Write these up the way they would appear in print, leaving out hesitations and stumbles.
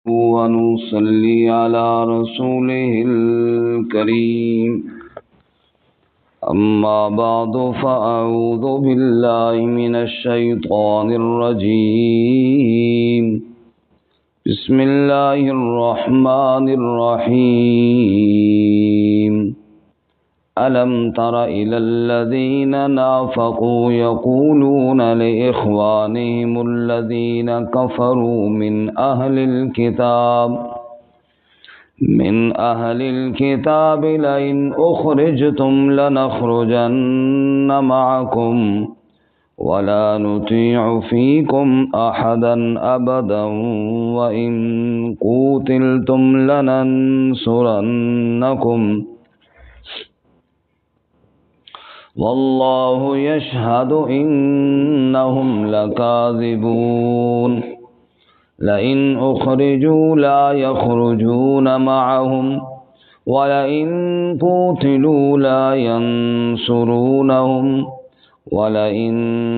ونصلي على رسوله الكريم أما بعد فأعوذ بالله من الشيطان الرجيم بسم الله الرحمن الرحيم ألم تر إلى الذين نافقوا يقولون لإخوانهم الذين كفروا من أهل الكتاب لئن أخرجتم لنخرجن معكم ولا نطيع فيكم أحدا أبدا وإن قوتلتم لننصرنكم والله يشهد إنهم لكاذبون لئن أخرجوا لا يخرجون معهم ولئن قوتلوا لا ينصرونهم ولئن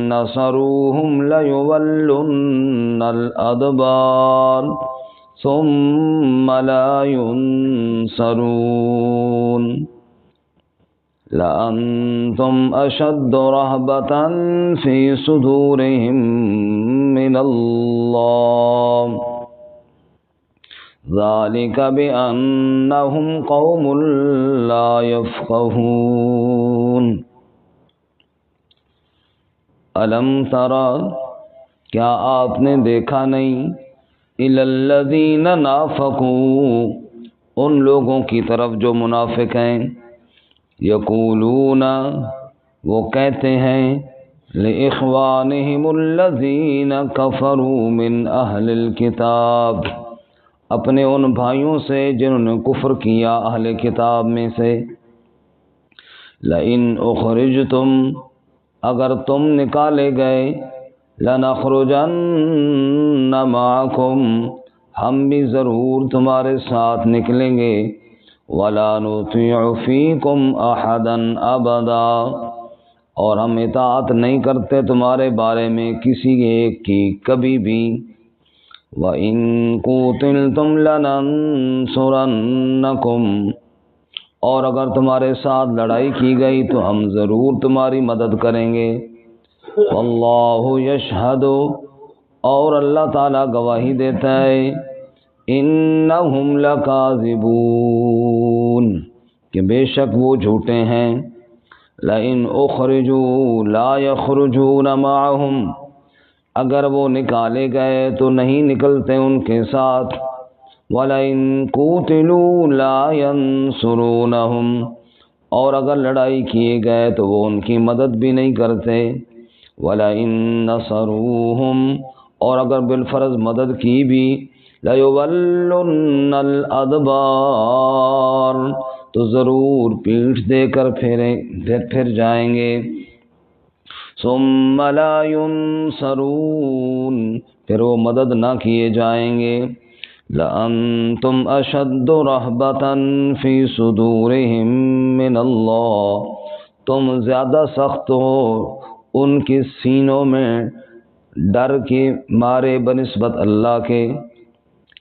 نصروهم ليولن الأدبار ثم لا ينصرون لأنتم أشد رهبة في صدورهم من الله ذلك بأنهم قوم لا يفقهون ألم ترى کیا آپ نے دیکھا نہیں إلى الذين نافقوا ان لوگوں کی طرف جو منافق ہیں یقولون وہ کہتے ہیں لإخوانهم الذين كفروا من أهل الكتاب اپنے ان بھائیوں سے جنہوں نے کفر کیا اہل کتاب میں سے لئن اخرجتم اگر تم نکالے گئے لنخرجن معکم ہم بھی ضرور تمہارے ساتھ نکلیں گے وَلَا نُطِيعُ فِيكُمْ أَحَدًا أَبَدًا اور ہم اطاعت نہیں کرتے تمہارے بارے میں کسی ایک کی کبھی بھی وَإِن قُوتِلْتُمْ لَنَنصُرَنَّكُمْ اور اگر تمہارے ساتھ لڑائی کی گئی تو ہم ضرور تمہاری مدد کریں گے وَاللَّهُ يَشْهَدُ اور اللہ تعالیٰ گواہی دیتا ہے انہم لکاذبون کہ بے شک وہ جھوٹے ہیں لئن اخرجوا لا يخرجون معهم اگر وہ نکالے گئے تو نہیں نکلتے ان کے ساتھ ولئن قوتلوا لا ينصرونهم اور اگر لڑائی کیے گئے تو وہ ان کی مدد بھی نہیں کرتے ولئن نصروهم اور اگر بالفرض مدد کی بھی لَيُوَلُّنَّ الْأَدْبَارَ تو ضرور پیٹھ دے کر پھر جائیں گے ثُمَّ لَا يُنصَرُونَ پھر وہ مدد نہ کیے جائیں گے لَأَنْتُمْ أَشَدُّ رَهْبَةً فِي صُدُورِهِمْ مِنَ اللَّهِ تم زیادہ سخت ہو ان کے سینوں میں ڈر کے مارے بنسبت اللہ کے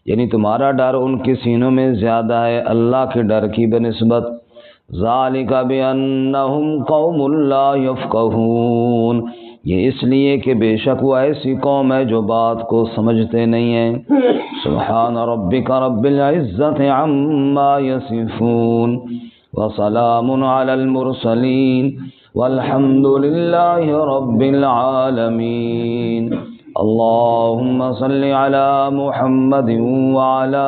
یعنی تمہارا ڈر ان کے سینوں میں زیادہ ہے اللہ کے ڈر کی بنسبت ذالک بأنہم قوم لا یفقہون یہ اس لیے کہ بے شک وہ ایسی قوم ہے جو بات کو سمجھتے نہیں ہیں سبحان ربک رب العزت عما یصفون وسلام علی المرسلین والحمد للہ رب العالمین اللهم صل على محمد وعلى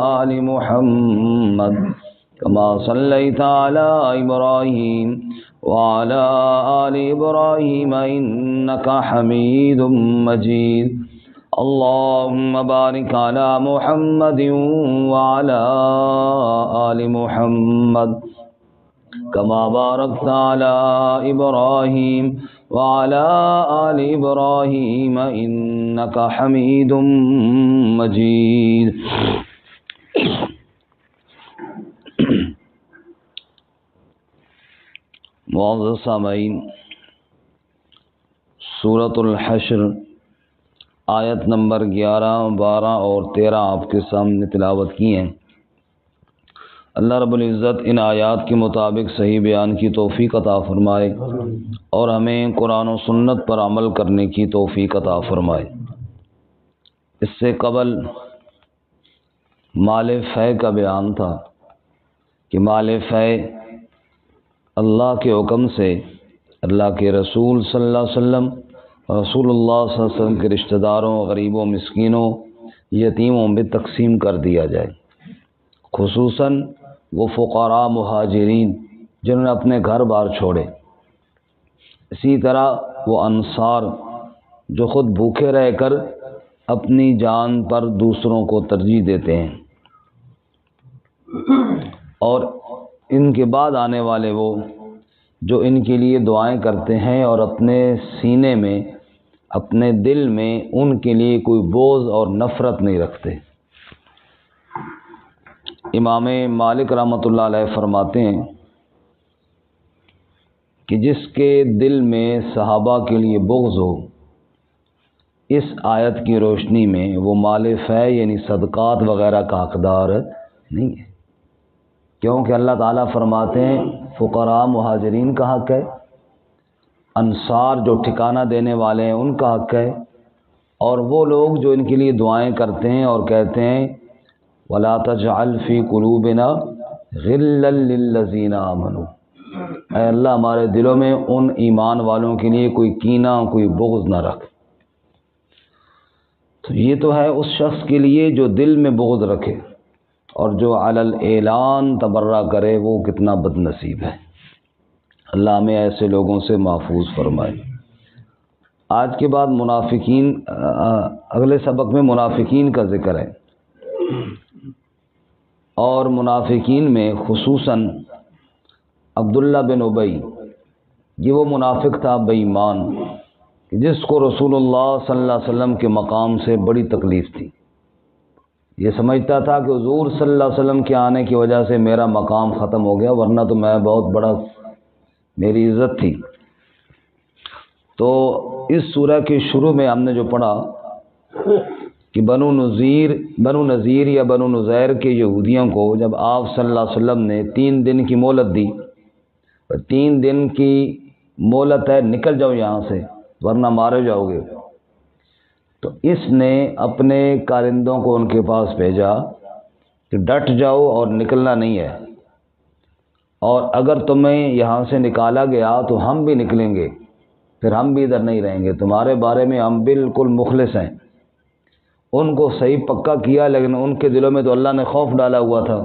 آل محمد كما صليت على إبراهيم وعلى آل إبراهيم إنك حميد مجيد اللهم بارك على محمد وعلى آل محمد كما باركت على إبراهيم وعلى آل إبراهيم إنك حميد مجيد معزز سامعین، سورۃ الحشر آیت نمبر 11، 12 اور 13 آپ کے سامنے تلاوت کی ہیں۔ اللہ رب العزت ان آیات کے مطابق صحیح بیان کی توفیق عطا فرمائے اور ہمیں قرآن و سنت پر عمل کرنے کی توفیق عطا فرمائے۔ اس سے قبل مال فے کا بیان تھا کہ مال فے اللہ کے حکم سے اللہ کے رسول صلی اللہ علیہ وسلم، رسول اللہ صلی اللہ علیہ وسلم کے رشتہ داروں، غریبوں، مسکینوں، یتیموں میں تقسیم کر دیا جائے، خصوصاً وہ فقراء مہاجرین جنہوں نے اپنے گھر بار چھوڑے، اسی طرح وہ انصار جو خود بھوکے رہ کر اپنی جان پر دوسروں کو ترجیح دیتے ہیں، اور ان کے بعد آنے والے وہ جو ان کے لیے دعائیں کرتے ہیں اور اپنے سینے میں، اپنے دل میں ان کے لیے کوئی بغض اور نفرت نہیں رکھتے۔ امام مالک رحمۃ اللہ علیہ فرماتے ہیں کہ جس کے دل میں صحابہ کے لیے بغض ہو، اس آیت کی روشنی میں وہ مال فے یعنی صدقات وغیرہ کا حقدار نہیں ہے، کیونکہ اللہ تعالیٰ فرماتے ہیں فقراء مہاجرین کا حق ہے، انصار جو ٹھکانہ دینے والے ہیں ان کا حق ہے، اور وہ لوگ جو ان کے لیے دعائیں کرتے ہیں اور کہتے ہیں وَلَا تَجْعَلْ فِي قُلُوبِنَا غِلًّا لِّلَّذِينَ آمَنُوا، اے اللہ ہمارے دلوں میں ان ایمان والوں کے لیے کوئی کینہ، کوئی بغض نہ رکھ۔ تو یہ تو ہے اس شخص کے لیے جو دل میں بغض رکھے، اور جو علی الاعلان تبرہ کرے وہ کتنا بد نصیب ہے۔ اللہ ہمیں ایسے لوگوں سے محفوظ فرمائے۔ آج کے بعد منافقین، اگلے سبق میں منافقین کا ذکر ہے، اور منافقین میں خصوصاً عبداللہ بن ابی، یہ وہ منافق تھا بے ایمان جس کو رسول اللہ صلی اللہ علیہ وسلم کے مقام سے بڑی تکلیف تھی۔ یہ سمجھتا تھا کہ حضور صلی اللہ علیہ وسلم کے آنے کی وجہ سے میرا مقام ختم ہو گیا، ورنہ تو میں بہت بڑا، میری عزت تھی۔ تو اس سورہ کے شروع میں ہم نے جو پڑھا کہ بنو نذیر یا بنو نذیر کے یہودیوں کو جب آپ صلی اللہ علیہ وسلم نے 3 دن کی مہلت دی، 3 دن کی مہلت ہے، نکل جاؤ یہاں سے ورنہ مارے جاؤ گے، تو اس نے اپنے کارندوں کو ان کے پاس بھیجا کہ ڈٹ جاؤ اور نکلنا نہیں ہے، اور اگر تمہیں یہاں سے نکالا گیا تو ہم بھی نکلیں گے، پھر ہم بھی ادھر نہیں رہیں گے، تمہارے بارے میں ہم بالکل مخلص ہیں۔ ان کو صحیح پکا کیا، لیکن ان کے دلوں میں تو اللہ نے خوف ڈالا ہوا تھا۔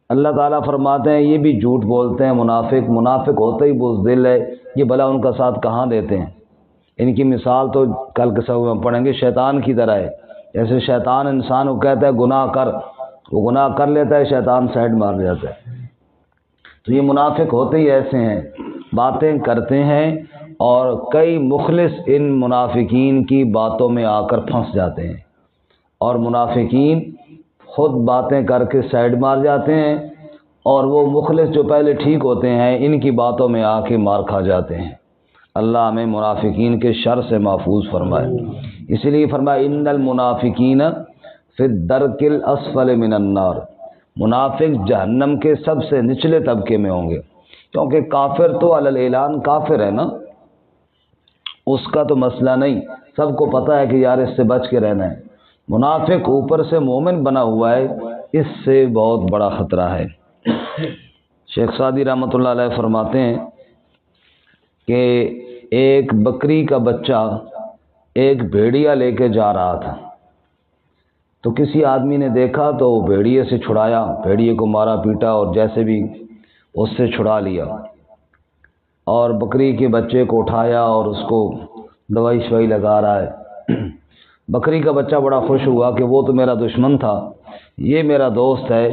اللہ تعالیٰ فرماتے ہیں یہ بھی جھوٹ بولتے ہیں، منافق ہوتے ہی بزدل ہے، یہ بھلا ان کا ساتھ کہاں دیتے ہیں۔ ان کی مثال تو کل کے سبق میں پڑھیں گے، شیطان کی طرح ہے۔ جیسے شیطان انسان کو کہتا ہے گناہ کر، وہ گناہ کر لیتا ہے، شیطان سائڈ مار جاتا ہے۔ تو یہ منافق ہوتے ہی ایسے ہیں، باتیں کرتے ہیں، اور کئی مخلص ان منافقین کی باتوں میں آ کر پھنس جاتے ہیں، اور منافقین خود باتیں کر کے سائڈ مار جاتے ہیں، اور وہ مخلص جو پہلے ٹھیک ہوتے ہیں ان کی باتوں میں آ کے مار کھا جاتے ہیں۔ اللہ ہمیں منافقین کے شر سے محفوظ فرمائے۔ اسی لیے فرمایا ان المنافقین فی الدرک الاسفل من النار، منافق جہنم کے سب سے نچلے طبقے میں ہوں گے، کیونکہ کافر تو علی الاعلان کافر ہے نا، اس کا تو مسئلہ نہیں، سب کو پتہ ہے کہ یار اس سے بچ کے رہنا ہے۔ منافق اوپر سے مومن بنا ہوا ہے، اس سے بہت بڑا خطرہ ہے۔ شیخ سعدی رحمۃ اللہ علیہ فرماتے ہیں کہ ایک بکری کا بچہ ایک بھیڑیا لے کے جا رہا تھا، تو کسی آدمی نے دیکھا تو بھیڑیے سے چھڑایا، بھیڑیے کو مارا پیٹا اور جیسے بھی اس سے چھڑا لیا، اور بکری کے بچے کو اٹھایا اور اس کو دوائی شوائی لگا رہا ہے۔ بکری کا بچہ بڑا خوش ہوا کہ وہ تو میرا دشمن تھا، یہ میرا دوست ہے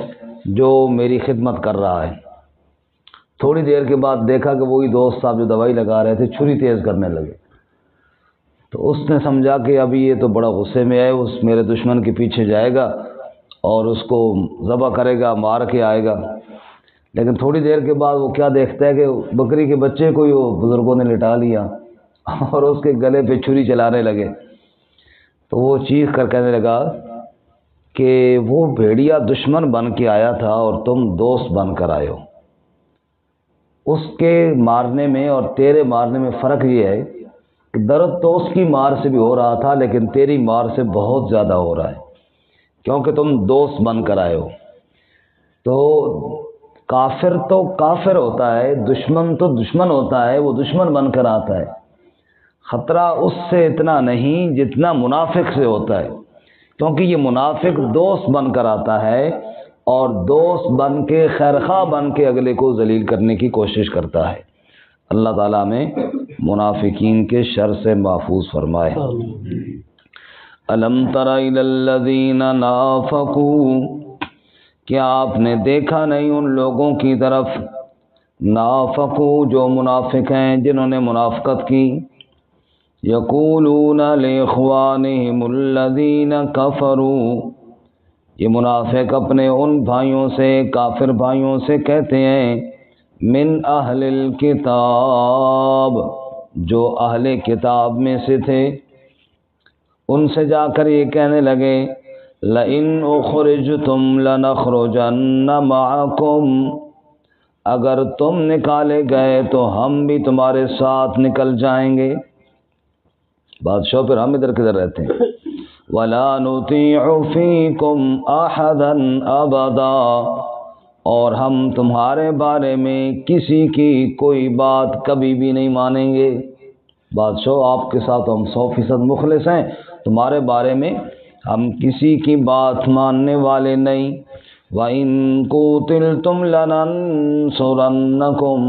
جو میری خدمت کر رہا ہے۔ تھوڑی دیر کے بعد دیکھا کہ وہی دوست صاحب جو دوائی لگا رہے تھے چھری تیز کرنے لگے، تو اس نے سمجھا کہ ابھی یہ تو بڑا غصے میں ہے، اس میرے دشمن کے پیچھے جائے گا اور اس کو ذبح کرے گا، مار کے آئے گا۔ لیکن تھوڑی دیر کے بعد وہ کیا دیکھتا ہے کہ بکری کے بچے کو ہی وہ بزرگوں نے لٹا لیا اور اس کے گلے پہ چھری چلانے لگے۔ تو وہ چیخ کر کہنے لگا کہ وہ بھیڑیا دشمن بن کے آیا تھا اور تم دوست بن کر آئے ہو۔ اس کے مارنے میں اور تیرے مارنے میں فرق یہ ہے کہ درد تو اس کی مار سے بھی ہو رہا تھا، لیکن تیری مار سے بہت زیادہ ہو رہا ہے، کیونکہ تم دوست بن کر آئے ہو۔ تو کافر ہوتا ہے، دشمن تو دشمن ہوتا ہے، وہ دشمن بن کر آتا ہے۔ خطرہ اس سے اتنا نہیں جتنا منافق سے ہوتا ہے، کیونکہ یہ منافق دوست بن کر آتا ہے اور دوست بن کے خیرخواہ بن کے اگلے کو ذلیل کرنے کی کوشش کرتا ہے۔ اللہ تعالیٰ میں منافقین کے شر سے محفوظ فرمائے۔ الم تر الی الذین نافقوا، کیا آپ نے دیکھا نہیں ان لوگوں کی طرف، نافقوا جو منافق ہیں، جنہوں نے منافقت کی، یقولون لاخوانہم الذین کفروا، یہ منافق اپنے ان بھائیوں سے، کافر بھائیوں سے کہتے ہیں، من اہل الکتاب، جو اہل کتاب میں سے تھے، ان سے جا کر یہ کہنے لگے، لئن اخرجتم لنخرجن معکم، اگر تم نکالے گئے تو ہم بھی تمہارے ساتھ نکل جائیں گے۔ بادشاہ پھر ہم ادھر کدھر رہتے ہیں، وَلَا نُطِيعُ فِيكُمْ أَحَدًا أَبَدًا، اور ہم تمہارے بارے میں کسی کی کوئی بات کبھی بھی نہیں مانیں گے۔ بادشاہ آپ کے ساتھ ہم 100% مخلص ہیں، تمہارے بارے میں ہم کسی کی بات ماننے والے نہیں۔ وَإِن قُوتِلْتُمْ لَنَنصُرَنَّكُمْ،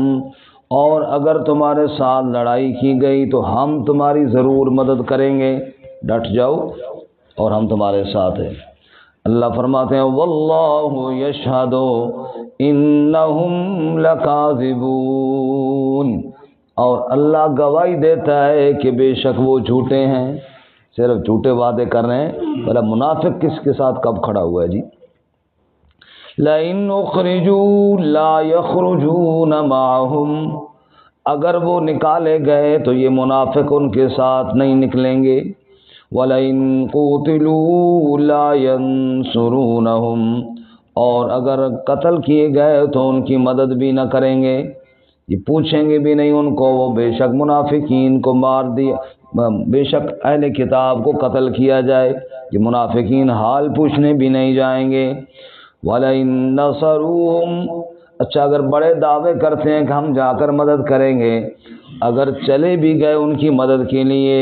اور اگر تمہارے ساتھ لڑائی کی گئی تو ہم تمہاری ضرور مدد کریں گے، ڈٹ جاؤ اور ہم تمہارے ساتھ ہیں۔ اللہ فرماتے ہیں، واللہ یشہد انہم لکاذبون، اور اللہ گواہی دیتا ہے کہ بے شک وہ جھوٹے ہیں، صرف جھوٹے وعدے کر رہے ہیں۔ بھلا منافق کس کے ساتھ کب کھڑا ہوا ہے جی؟ لئن اخرجوا لا یخرجون معہم، اگر وہ نکالے گئے تو یہ منافق ان کے ساتھ نہیں نکلیں گے۔ وَلَئِن قُوتِلُوا لَا يَنصُرُونَهُمْ، اور اگر قتل کیے گئے تو ان کی مدد بھی نہ کریں گے، یہ پوچھیں گے بھی نہیں ان کو۔ وہ بے شک منافقین کو مار دیا، بے شک اہل کتاب کو قتل کیا جائے، یہ منافقین حال پوچھنے بھی نہیں جائیں گے۔ وَلَئِن نَصَرُوهُمْ، اچھا اگر بڑے دعوے کرتے ہیں کہ ہم جا کر مدد کریں گے، اگر چلے بھی گئے ان کی مدد کے لیے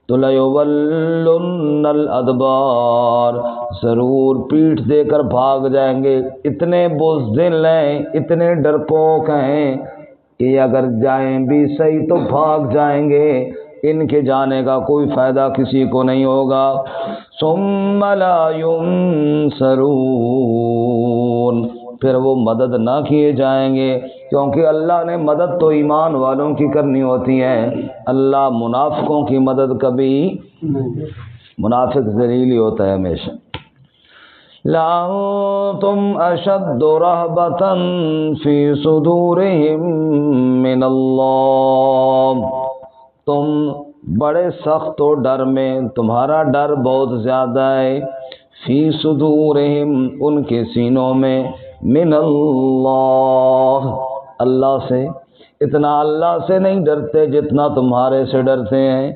تو لَيُوَلُّنَّ الْأَدْبَارَ، ضرور پیٹھ دے کر بھاگ جائیں گے۔ اتنے بزدل ہیں، اتنے ڈرپوک ہیں کہ اگر جائیں بھی صحیح تو بھاگ جائیں گے، ان کے جانے کا کوئی فائدہ کسی کو نہیں ہوگا۔ ثُمَّ لَا يُنصَرُونَ، پھر وہ مدد نہ کیے جائیں گے، کیونکہ اللہ نے مدد تو ایمان والوں کی کرنی ہوتی ہے، اللہ منافقوں کی مدد کبھی، منافق ذلیل ہی ہوتا ہے ہمیشہ۔ لَأَنْتُمْ أَشَدُّ رَهْبَةً فِي صُدُورِهِمْ مِنَ اللَّهِ، تم بڑے سخت و ڈر میں، تمہارا ڈر بہت زیادہ ہے، فی صدورہم، ان کے سینوں میں، من اللہ، اللہ سے، اتنا اللہ سے نہیں ڈرتے جتنا تمہارے سے ڈرتے ہیں،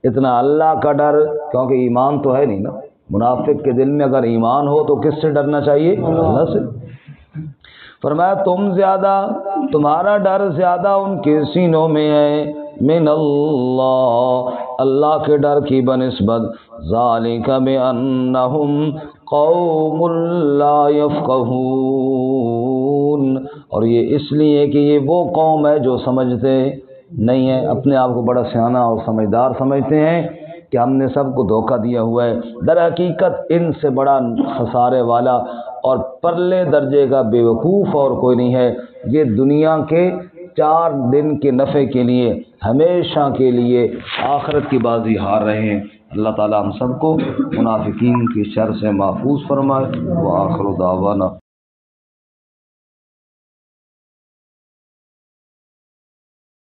اتنا اللہ کا ڈر، کیونکہ ایمان تو ہے نہیں نا۔ منافق کے دل میں اگر ایمان ہو تو کس سے ڈرنا چاہیے؟ اللہ سے۔ فرمایا تم زیادہ، تمہارا ڈر زیادہ ان کے سینوں میں ہے، من اللہ، اللہ کے ڈر کی بنسبت، ذالک بانہم قوم لا یفقہون، اور یہ اس لیے کہ یہ وہ قوم ہے جو سمجھتے نہیں ہے، اپنے آپ کو بڑا سیانہ اور سمجھدار سمجھتے ہیں کہ ہم نے سب کو دھوکہ دیا ہوا ہے۔ در حقیقت ان سے بڑا خسارے والا اور پرلے درجے کا بیوقوف اور کوئی نہیں ہے۔ یہ دنیا کے 4 دن کے نفع کے لیے، ہمیشہ کے لیے آخرت کی بازی ہار رہے ہیں۔ اللہ تعالی ہم سب کو منافقین کی شر سے محفوظ فرمائے۔ وآخر دعوانا